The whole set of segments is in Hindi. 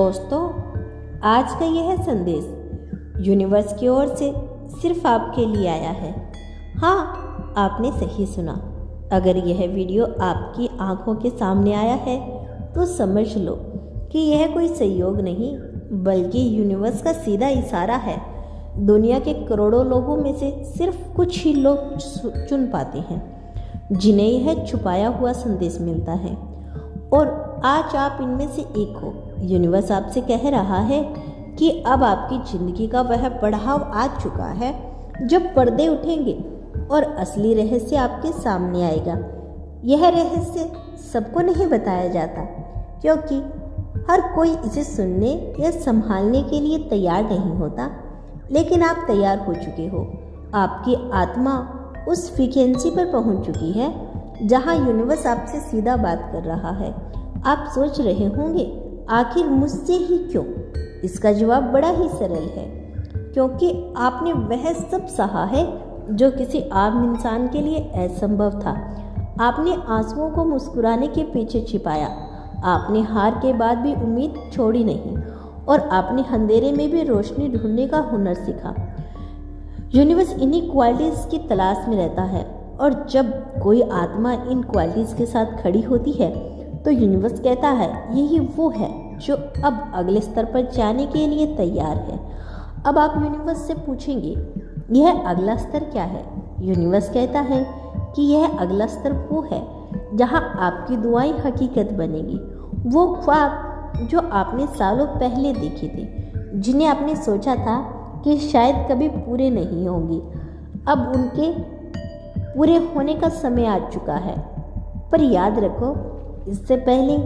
दोस्तों, आज का यह संदेश यूनिवर्स की ओर से सिर्फ आपके लिए आया है। हाँ, आपने सही सुना। अगर यह वीडियो आपकी आंखों के सामने आया है तो समझ लो कि यह कोई संयोग नहीं बल्कि यूनिवर्स का सीधा इशारा है। दुनिया के करोड़ों लोगों में से सिर्फ कुछ ही लोग चुन पाते हैं जिन्हें यह छुपाया हुआ संदेश मिलता है, और आज आप इनमें से एक हो। यूनिवर्स आपसे कह रहा है कि अब आपकी ज़िंदगी का वह पड़ाव आ चुका है जब पर्दे उठेंगे और असली रहस्य आपके सामने आएगा। यह रहस्य सबको नहीं बताया जाता क्योंकि हर कोई इसे सुनने या संभालने के लिए तैयार नहीं होता, लेकिन आप तैयार हो चुके हो। आपकी आत्मा उस फ्रीक्वेंसी पर पहुंच चुकी है जहां यूनिवर्स आपसे सीधा बात कर रहा है। आप सोच रहे होंगे, आखिर मुझसे ही क्यों? इसका जवाब बड़ा ही सरल है, क्योंकि आपने वह सब सहा है जो किसी आम इंसान के लिए असंभव था। आपने आंसुओं को मुस्कुराने के पीछे छिपाया, आपने हार के बाद भी उम्मीद छोड़ी नहीं, और आपने अंधेरे में भी रोशनी ढूंढने का हुनर सीखा। यूनिवर्स इन्हीं क्वालिटीज़ की तलाश में रहता है, और जब कोई आत्मा इन क्वालिटीज़ के साथ खड़ी होती है तो यूनिवर्स कहता है यही वो है जो अब अगले स्तर पर जाने के लिए तैयार है। अब आप यूनिवर्स से पूछेंगे, यह अगला स्तर क्या है? यूनिवर्स कहता है कि यह अगला स्तर वो है जहां आपकी दुआएं हकीकत बनेगी। वो ख्वाब जो आपने सालों पहले देखे थे, जिन्हें आपने सोचा था कि शायद कभी पूरे नहीं होंगे, अब उनके पूरे होने का समय आ चुका है। पर याद रखो, इससे पहले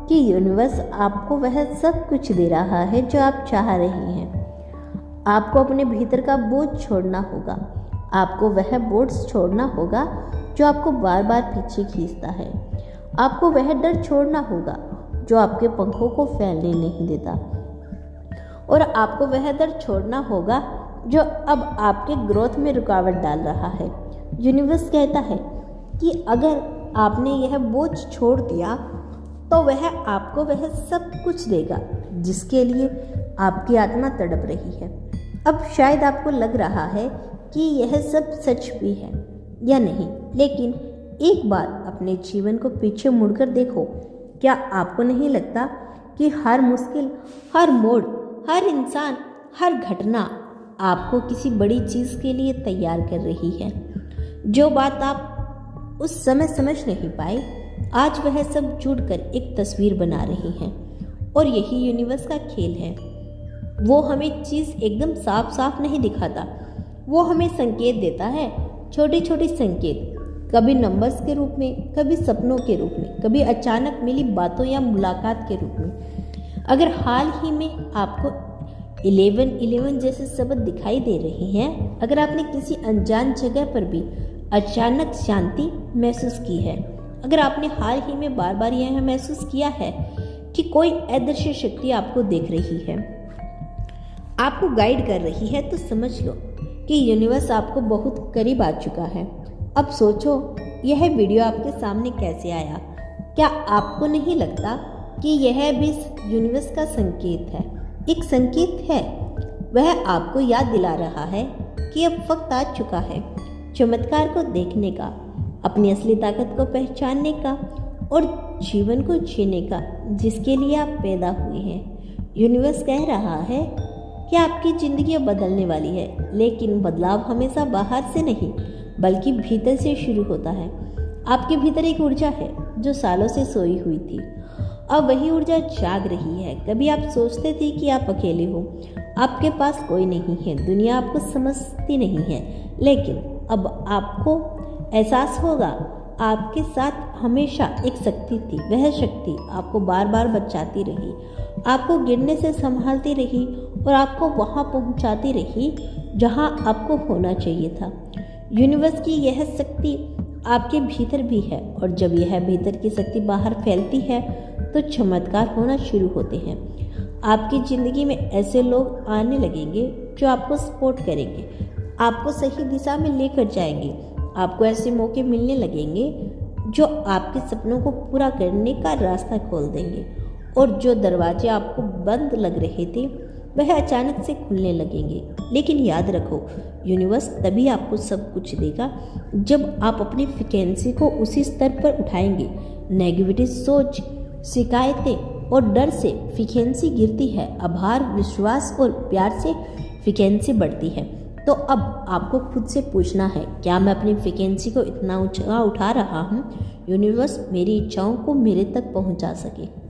कि यूनिवर्स आपको वह सब कुछ दे रहा है जो आप चाह रहे हैं, आपको अपने भीतर का बोझ छोड़ना होगा। आपको वह बोझ छोड़ना होगा जो आपको बार बार पीछे खींचता है। आपको वह डर छोड़ना होगा जो आपके पंखों को फैलने नहीं देता, और आपको वह डर छोड़ना होगा जो अब आपके ग्रोथ में रुकावट डाल रहा है। यूनिवर्स कहता है कि अगर आपने यह बोझ छोड़ दिया तो वह आपको वह सब कुछ देगा जिसके लिए आपकी आत्मा तड़प रही है। अब शायद आपको लग रहा है कि यह सब सच भी है या नहीं, लेकिन एक बार अपने जीवन को पीछे मुड़कर देखो। क्या आपको नहीं लगता कि हर मुश्किल, हर मोड़, हर इंसान, हर घटना आपको किसी बड़ी चीज़ के लिए तैयार कर रही है? जो बात आप उस समय समझ नहीं पाए, आज वह सब जुड़कर एक तस्वीर बना रही हैं, और यही यूनिवर्स का खेल है। वो हमें चीज़ एकदम साफ साफ नहीं दिखाता, वो हमें संकेत देता है, छोटे छोटे संकेत, कभी नंबर्स के रूप में, कभी सपनों के रूप में, कभी अचानक मिली बातों या मुलाकात के रूप में। अगर हाल ही में आपको 11-11 जैसे शब्द दिखाई दे रहे हैं, अगर आपने किसी अनजान जगह पर भी अचानक शांति महसूस की है, अगर आपने हाल ही में बार बार यह महसूस किया है कि कोई अदृश्य शक्ति आपको देख रही है, आपको गाइड कर रही है, तो समझ लो कि यूनिवर्स आपको बहुत करीब आ चुका है। अब सोचो, यह वीडियो आपके सामने कैसे आया? क्या आपको नहीं लगता कि यह भी यूनिवर्स का संकेत है? एक संकेत है, वह आपको याद दिला रहा है कि अब वक्त आ चुका है चमत्कार को देखने का, अपनी असली ताकत को पहचानने का, और जीवन को जीने का जिसके लिए आप पैदा हुए हैं। यूनिवर्स कह रहा है कि आपकी ज़िंदगी अब बदलने वाली है, लेकिन बदलाव हमेशा बाहर से नहीं बल्कि भीतर से शुरू होता है। आपके भीतर एक ऊर्जा है जो सालों से सोई हुई थी, अब वही ऊर्जा जाग रही है। कभी आप सोचते थे कि आप अकेले हो, आपके पास कोई नहीं है, दुनिया आपको समझती नहीं है, लेकिन अब आपको एहसास होगा आपके साथ हमेशा एक शक्ति थी। वह शक्ति आपको बार बार बचाती रही, आपको गिरने से संभालती रही, और आपको वहाँ पहुँचाती रही जहाँ आपको होना चाहिए था। यूनिवर्स की यह शक्ति आपके भीतर भी है, और जब यह भीतर की शक्ति बाहर फैलती है तो चमत्कार होना शुरू होते हैं। आपकी ज़िंदगी में ऐसे लोग आने लगेंगे जो आपको सपोर्ट करेंगे, आपको सही दिशा में लेकर जाएंगे। आपको ऐसे मौके मिलने लगेंगे जो आपके सपनों को पूरा करने का रास्ता खोल देंगे, और जो दरवाजे आपको बंद लग रहे थे वह अचानक से खुलने लगेंगे। लेकिन याद रखो, यूनिवर्स तभी आपको सब कुछ देगा जब आप अपनी फ्रीक्वेंसी को उसी स्तर पर उठाएंगे। नेगेटिव सोच, शिकायतें और डर से फ्रीक्वेंसी गिरती है, आभार, विश्वास और प्यार से फ्रीक्वेंसी बढ़ती है। तो अब आपको खुद से पूछना है, क्या मैं अपनी फ्रीक्वेंसी को इतना ऊंचा उठा रहा हूँ यूनिवर्स मेरी इच्छाओं को मेरे तक पहुँचा सके।